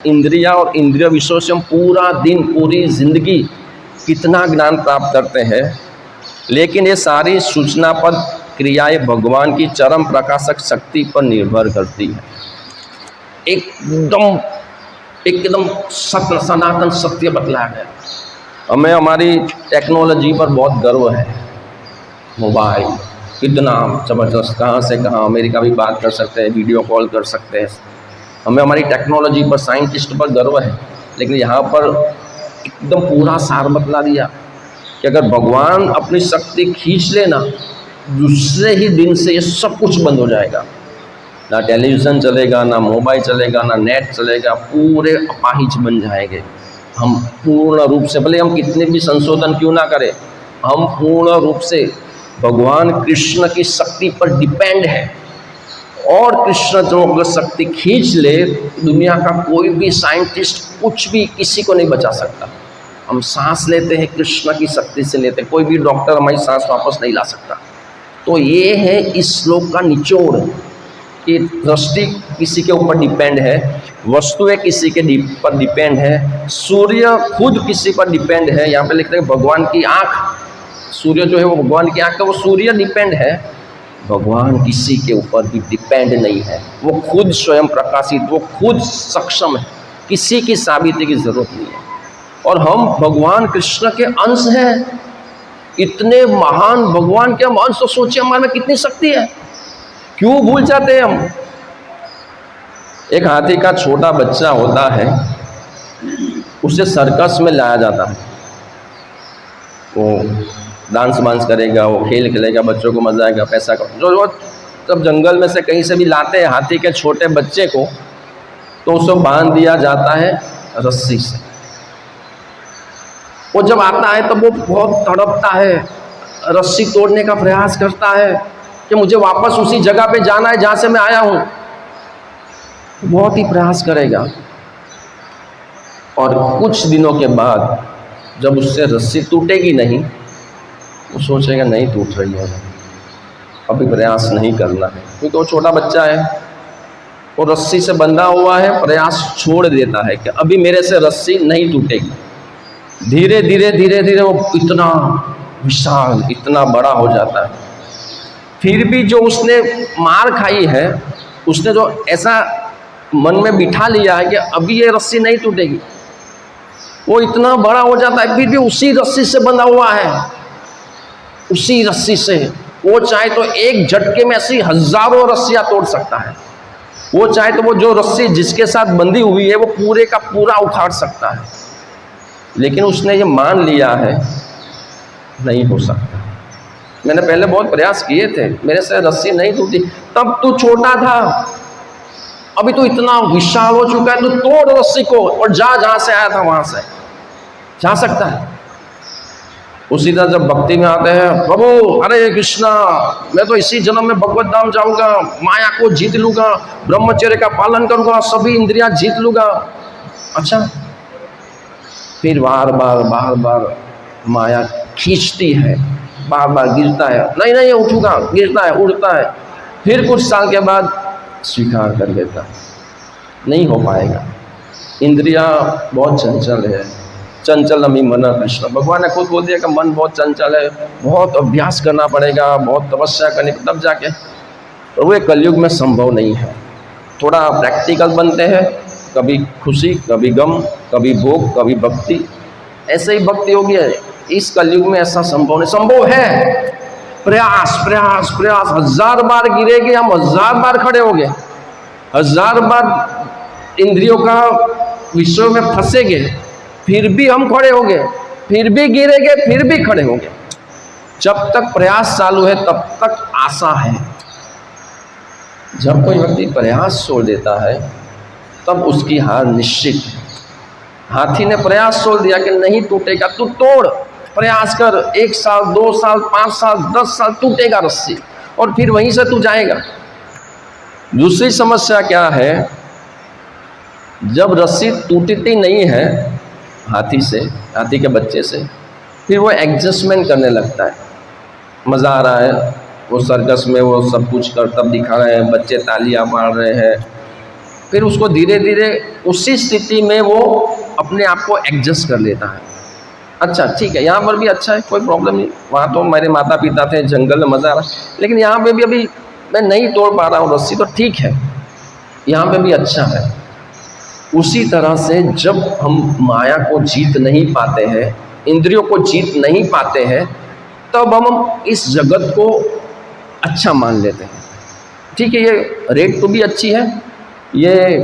इंद्रिया और इंद्रिय विषयों से हम पूरा दिन, पूरी जिंदगी कितना ज्ञान प्राप्त करते हैं, लेकिन ये सारी सूचना पर क्रियाएं भगवान की चरम प्रकाशक शक्ति पर निर्भर करती है। एकदम एकदम सत्य, सनातन सत्य बतलाया गया। हमें हमारी टेक्नोलॉजी पर बहुत गर्व है। मोबाइल कितना ज़बरदस्त, कहाँ से कहाँ अमेरिका भी बात कर सकते हैं, वीडियो कॉल कर सकते हैं। हमें हमारी टेक्नोलॉजी पर, साइंटिस्ट पर गर्व है, लेकिन यहाँ पर एकदम पूरा सार बतला दिया कि अगर भगवान अपनी शक्ति खींच लेना, दूसरे ही दिन से ये सब कुछ बंद हो जाएगा। ना टेलीविज़न चलेगा, ना मोबाइल चलेगा, ना नेट चलेगा, पूरे अपाहिज बन जाएंगे। हम पूर्ण रूप से, भले हम कितने भी संशोधन क्यों ना करें, हम पूर्ण रूप से भगवान कृष्ण की शक्ति पर डिपेंड है। और कृष्ण जो अगर शक्ति खींच ले, दुनिया का कोई भी साइंटिस्ट कुछ भी किसी को नहीं बचा सकता। हम सांस लेते हैं कृष्ण की शक्ति से लेते हैं, कोई भी डॉक्टर हमारी सांस वापस नहीं ला सकता। तो ये है इस श्लोक का निचोड़ कि दृष्टि किसी के ऊपर डिपेंड है, वस्तुएं किसी के पर डिपेंड है, सूर्य खुद किसी पर डिपेंड है। यहाँ पे लिखते हैं भगवान की आँख, सूर्य जो है वो भगवान की आँख है, वो सूर्य डिपेंड है। भगवान किसी के ऊपर भी डिपेंड नहीं है, वो खुद स्वयं प्रकाशित, वो खुद सक्षम है, किसी की साबिती की जरूरत नहीं है। और हम भगवान कृष्ण के अंश हैं, इतने महान भगवान के हम अंश। तो सोचिए हमारे में कितनी शक्ति है, क्यों भूल जाते हैं हम। एक हाथी का छोटा बच्चा होता है, उसे सर्कस में लाया जाता है, वो डांस वांस करेगा, वो खेल खेलेगा, बच्चों को मजा आएगा, पैसा का जो जब जंगल में से कहीं से भी लाते हैं हाथी के छोटे बच्चे को, तो उसको बांध दिया जाता है रस्सी से। वो जब आता है तब वो बहुत तड़पता है, रस्सी तोड़ने का प्रयास करता है कि मुझे वापस उसी जगह पे जाना है जहाँ से मैं आया हूँ। बहुत ही प्रयास करेगा, और कुछ दिनों के बाद जब उससे रस्सी टूटेगी नहीं, वो सोचेगा नहीं टूट रही है, अभी प्रयास नहीं करना है, क्योंकि वो छोटा बच्चा है, वो रस्सी से बंधा हुआ है, प्रयास छोड़ देता है कि अभी मेरे से रस्सी नहीं टूटेगी। धीरे धीरे धीरे धीरे वो इतना विशाल, इतना बड़ा हो जाता है। फिर भी जो उसने मार खाई है, उसने जो ऐसा मन में बिठा लिया है कि अभी ये रस्सी नहीं टूटेगी, वो इतना बड़ा हो जाता है, फिर भी उसी रस्सी से बंधा हुआ है, उसी रस्सी से। वो चाहे तो एक झटके में ऐसी हजारों रस्सियां तोड़ सकता है, वो चाहे तो वो जो रस्सी जिसके साथ बंधी हुई है वो पूरे का पूरा उखाड़ सकता है, लेकिन उसने ये मान लिया है नहीं हो सकता। मैंने पहले बहुत प्रयास किए थे, मेरे से रस्सी नहीं टूटी, तब तू छोटा था, अभी तो इतना विशाल हो चुका है, तो तोड़ रस्सी को और जा जहां से आया था वहां से जा सकता है। उसी तरह जब भक्ति में आते हैं, प्रभु हरे कृष्णा, मैं तो इसी जन्म में भगवत धाम जाऊंगा, माया को जीत लूंगा, ब्रह्मचर्य का पालन करूंगा, सभी इंद्रियां जीत लूंगा। अच्छा, फिर बार बार माया खींचती है, बार बार गिरता है, नहीं नहीं उठूंगा, गिरता है, उड़ता है, फिर कुछ साल के बाद स्वीकार कर लेता है, नहीं हो पाएगा। इंद्रियां बहुत चंचल है, चंचल अमी मन कृष्ण, भगवान ने खुद बोल दिया कि मन बहुत चंचल है, बहुत अभ्यास करना पड़ेगा, बहुत तपस्या करनी, तब जाके। और वो कलयुग में संभव नहीं है। थोड़ा प्रैक्टिकल बनते हैं, कभी खुशी, कभी गम, कभी भोग, कभी भक्ति, ऐसे ही भक्ति होगी। इस कलयुग में ऐसा संभव नहीं। संभव है प्रयास प्रयास प्रयास, 1000 बार गिरेंगे हम, 1000 बार खड़े होंगे, 1000 बार इंद्रियों का विषयों में फंसेंगे, फिर भी हम खड़े होंगे, फिर भी गिरेंगे, फिर भी खड़े होंगे। जब तक प्रयास चालू है तब तक आशा है। जब कोई व्यक्ति प्रयास छोड़ देता है तब उसकी हार निश्चित है। हाथी ने प्रयास छोड़ दिया कि नहीं टूटेगा, तू तोड़, प्रयास कर, 1 साल 2 साल 5 साल 10 साल टूटेगा रस्सी, और फिर वहीं से तू जाएगा। दूसरी समस्या क्या है, जब रस्सी टूटती नहीं है हाथी से, हाथी के बच्चे से, फिर वो एडजस्टमेंट करने लगता है। मज़ा आ रहा है, वो सर्कस में वो सब कुछ करतब दिखा रहे हैं, बच्चे तालियां मार रहे हैं, फिर उसको धीरे धीरे उसी स्थिति में वो अपने आप को एडजस्ट कर लेता है। अच्छा ठीक है, यहाँ पर भी अच्छा है, कोई प्रॉब्लम नहीं, वहाँ तो मेरे माता पिता थे, जंगल में मज़ा आ रहा, लेकिन यहाँ पे भी अभी मैं नहीं तोड़ पा रहा हूँ रस्सी, तो ठीक है, यहाँ पे भी अच्छा है। उसी तरह से जब हम माया को जीत नहीं पाते हैं, इंद्रियों को जीत नहीं पाते हैं, तब हम इस जगत को अच्छा मान लेते हैं। ठीक है, ये रेड तो भी अच्छी है, ये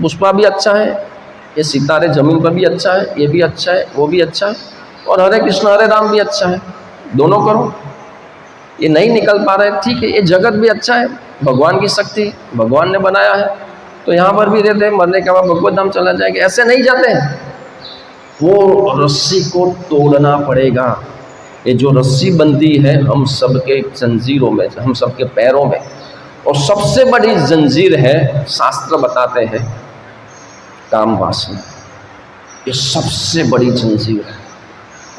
पुष्पा भी अच्छा है, ये सितारे ज़मीन पर भी अच्छा है, ये भी अच्छा है, वो भी अच्छा है, और हरे कृष्ण हरे राम भी अच्छा है, दोनों करो। ये नहीं निकल पा रहे, ठीक है, ये जगत भी अच्छा है, भगवान की शक्ति, भगवान ने बनाया है, तो यहाँ पर भी रहते हैं, मरने के बाद भगवत धाम चला जाएंगे, ऐसे नहीं जाते हैं। वो रस्सी को तोड़ना पड़ेगा। ये जो रस्सी बंधी है हम सबके जंजीरों में, हम सबके पैरों में, और सबसे बड़ी जंजीर है, शास्त्र बताते हैं, काम वासना। ये सबसे बड़ी जंजीर है।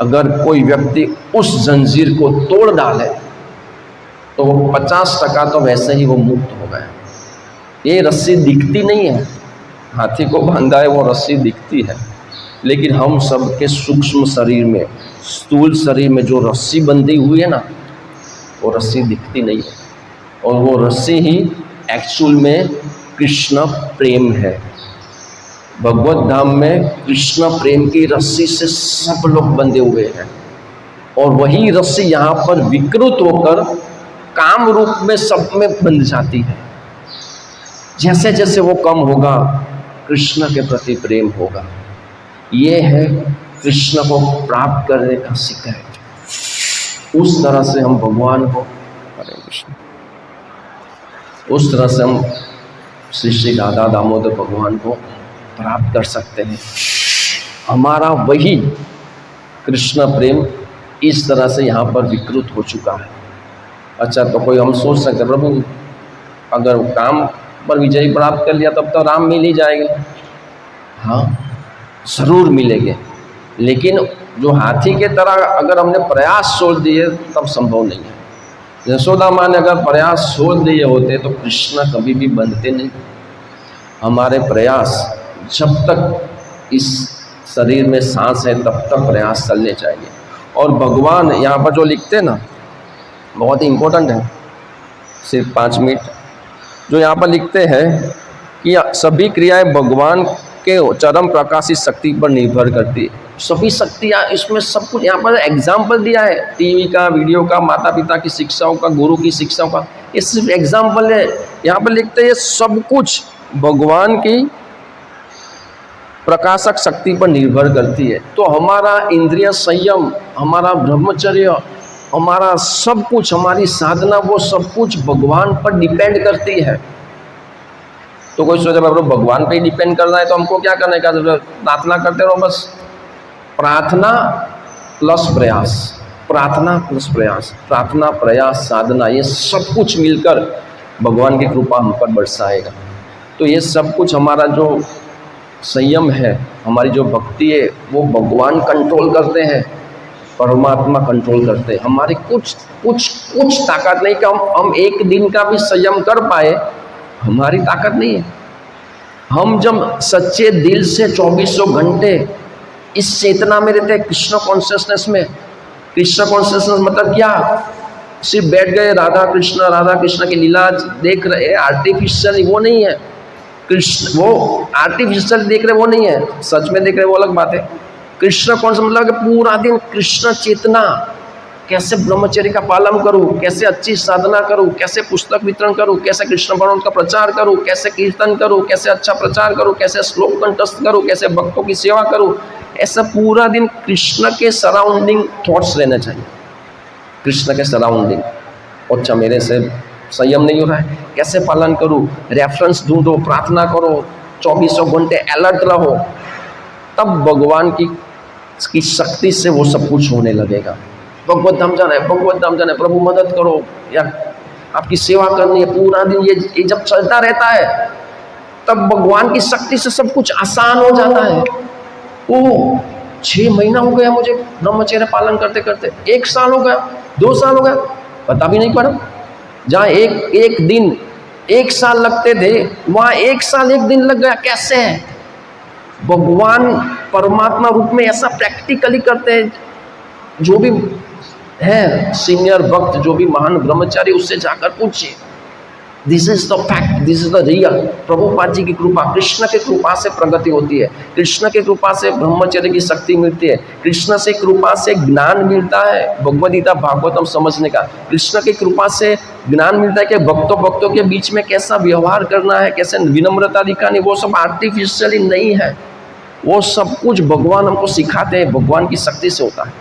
अगर कोई व्यक्ति उस जंजीर को तोड़ डाले तो वो 50% तो वैसे ही वो मुक्त हो गया। ये रस्सी दिखती नहीं है, हाथी को बांधा है वो रस्सी दिखती है, लेकिन हम सब के सूक्ष्म शरीर में, स्थूल शरीर में जो रस्सी बंधी हुई है ना, वो रस्सी दिखती नहीं है, और वो रस्सी ही एक्चुअल में कृष्ण प्रेम है। भगवत धाम में कृष्ण प्रेम की रस्सी से सब लोग बंधे हुए हैं, और वही रस्सी यहाँ पर विकृत होकर काम रूप में सब में बंध जाती है। जैसे जैसे वो कम होगा, कृष्ण के प्रति प्रेम होगा। ये है कृष्ण को प्राप्त करने का सीक्रेट। उस तरह से हम भगवान को, हरे कृष्ण, उस तरह से हम श्री श्री राधा दामोदर भगवान को प्राप्त कर सकते हैं। हमारा वही कृष्ण प्रेम इस तरह से यहाँ पर विकृत हो चुका है। अच्छा, तो कोई हम सोच सकते, प्रभु अगर काम पर विजय प्राप्त कर लिया तब तो राम मिल ही जाएंगे। हाँ, ज़रूर मिलेंगे, लेकिन जो हाथी के तरह अगर हमने प्रयास छोड़ दिए तब संभव नहीं है। यशोदा माँ ने अगर प्रयास छोड़ दिए होते तो कृष्ण कभी भी बनते नहीं। हमारे प्रयास, जब तक इस शरीर में सांस है तब तक प्रयास चलने चाहिए। और भगवान यहाँ पर जो लिखते हैं ना, बहुत ही इम्पोर्टेंट है, सिर्फ 5 मिनट, जो यहाँ पर लिखते हैं कि सभी क्रियाएं भगवान के चरम प्रकाशित शक्ति पर निर्भर करती है। सभी शक्तियाँ, इसमें सब कुछ यहाँ पर एग्जाम्पल दिया है, टीवी का, वीडियो का, माता पिता की शिक्षाओं का, गुरु की शिक्षाओं का, ये सिर्फ एग्जाम्पल है। यहाँ पर लिखते हैं सब कुछ भगवान की प्रकाशक शक्ति पर निर्भर करती है। तो हमारा इंद्रिय संयम, हमारा ब्रह्मचर्य, हमारा सब कुछ, हमारी साधना, वो सब कुछ भगवान पर डिपेंड करती है। तो कोई सोचे भगवान पे ही डिपेंड करना है तो हमको क्या करने का जरूरत, प्रार्थना करते रहो बस। प्रार्थना प्लस प्रयास, प्रार्थना प्लस प्रयास, प्रार्थना, प्रयास, साधना, ये सब कुछ मिलकर भगवान की कृपा हम पर बरसाएगा। तो ये सब कुछ, हमारा जो संयम है, हमारी जो भक्ति है, वो भगवान कंट्रोल करते हैं, परमात्मा कंट्रोल करते हैं। हमारी कुछ ताकत नहीं कि हम एक दिन का भी संयम कर पाए, हमारी ताकत नहीं है। हम जब सच्चे दिल से 2400 घंटे इस चेतना में रहते हैं, कृष्ण कॉन्शियसनेस में। कृष्ण कॉन्शियसनेस मतलब क्या, सिर्फ बैठ गए राधा कृष्ण की लीला देख रहे हैं, आर्टिफिशियल वो नहीं है। कृष्ण वो आर्टिफिशियल देख रहे वो नहीं है, सच में देख रहे वो अलग बात है। कृष्ण कौन सा मतलब कि पूरा दिन कृष्ण चेतना, कैसे ब्रह्मचर्य का पालन करूं, कैसे अच्छी साधना करूं, कैसे पुस्तक वितरण करूं, कैसे कृष्ण भगवान का प्रचार करूं, कैसे कीर्तन करूं, कैसे अच्छा प्रचार करूं, कैसे श्लोक कंठस्थ करूं, कैसे भक्तों की सेवा करूं। ऐसा पूरा दिन कृष्ण के सराउंडिंग थॉट्स रहना चाहिए, कृष्ण के सराउंडिंग। अच्छा, मेरे से संयम नहीं हो रहा है, कैसे पालन करूं, रेफरेंस ढूंढो, प्रार्थना करो, 2400 घंटे अलर्ट रहो, तब भगवान की शक्ति से वो सब कुछ होने लगेगा। भगवत धाम जाना है, भगवत धाम जाना है, प्रभु मदद करो, या आपकी सेवा करनी है, पूरा दिन ये जब चलता रहता है तब भगवान की शक्ति से सब कुछ आसान हो जाता है। ओ 6 महीना हो गया मुझे ब्रह्मचर्य पालन करते करते, 1 साल हो गया, 2 साल हो गया, पता भी नहीं पड़ा। जहाँ एक दिन 1 साल लगते थे, वहां 1 साल 1 दिन लग गया। कैसे है? भगवान परमात्मा रूप में ऐसा प्रैक्टिकली करते हैं। जो भी है सीनियर भक्त, जो भी महान ब्रह्मचारी, उससे जाकर पूछिए। This is the fact, this is the real. Prabhupada ji की कृपा, कृष्ण की कृपा से प्रगति होती है, कृष्ण की कृपा से ब्रह्मचर्य की शक्ति मिलती है, कृष्ण से कृपा से ज्ञान मिलता है भगवद गीता भागवतम समझने का, कृष्ण की कृपा से ज्ञान मिलता है कि भक्तों के बीच में कैसा व्यवहार करना है, कैसे विनम्रता दिखानी। वो सब आर्टिफिशियली नहीं है, वो सब कुछ भगवान हमको सिखाते हैं, भगवान की शक्ति से होता है।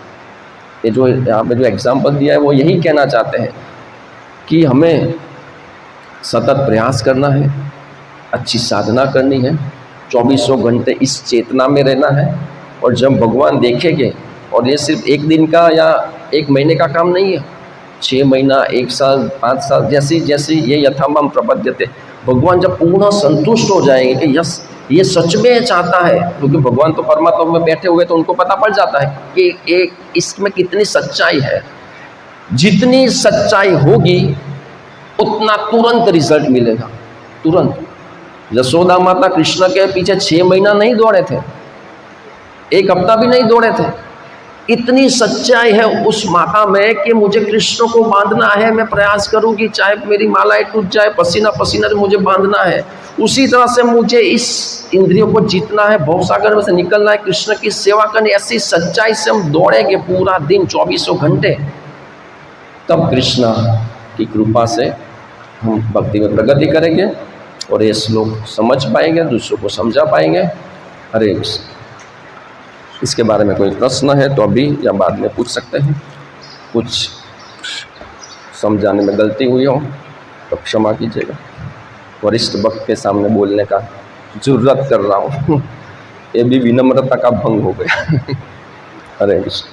ये जो यहाँ पे जो एग्जाम्पल दिया है वो यही कहना चाहते हैं कि हमें सतत प्रयास करना है, अच्छी साधना करनी है, 2400 घंटे इस चेतना में रहना है। और जब भगवान देखेंगे, और ये सिर्फ 1 दिन का या 1 महीने का काम नहीं है, 6 महीना, 1 साल, 5 साल, जैसी जैसी ये यथामम प्रपद्यते, भगवान जब पूर्ण संतुष्ट हो जाएंगे कि यस ये सच में चाहता है, क्योंकि भगवान तो परमात्मा में बैठे हुए, तो उनको पता पड़ जाता है कि इसमें कितनी सच्चाई है। जितनी सच्चाई होगी उतना तुरंत रिजल्ट मिलेगा, तुरंत। यशोदा माता कृष्ण के पीछे 6 महीना नहीं दौड़े थे, 1 हफ्ता भी नहीं दौड़े थे। इतनी सच्चाई है उस माता में कि मुझे कृष्ण को बांधना है, मैं प्रयास करूंगी, चाहे मेरी मालाएं टूट जाए, पसीना पसीना से मुझे बांधना है। उसी तरह से मुझे इस इंद्रियों को जीतना है, भवसागर में से निकलना है, कृष्ण की सेवा करनी। ऐसी सच्चाई से हम दौड़ेंगे पूरा दिन 2400 घंटे, तब कृष्ण की कृपा से हम भक्ति में प्रगति करेंगे और ये श्लोक समझ पाएंगे, दूसरों को समझा पाएंगे। हरे कृष्ण। इसके बारे में कोई प्रश्न है तो अभी या बाद में पूछ सकते हैं। कुछ समझाने में गलती हुई हो तो क्षमा कीजिएगा। वरिष्ठ भक्त के सामने बोलने का जरूरत कर रहा हूँ ये भी विनम्रता का भंग हो गया। हरे कृष्ण।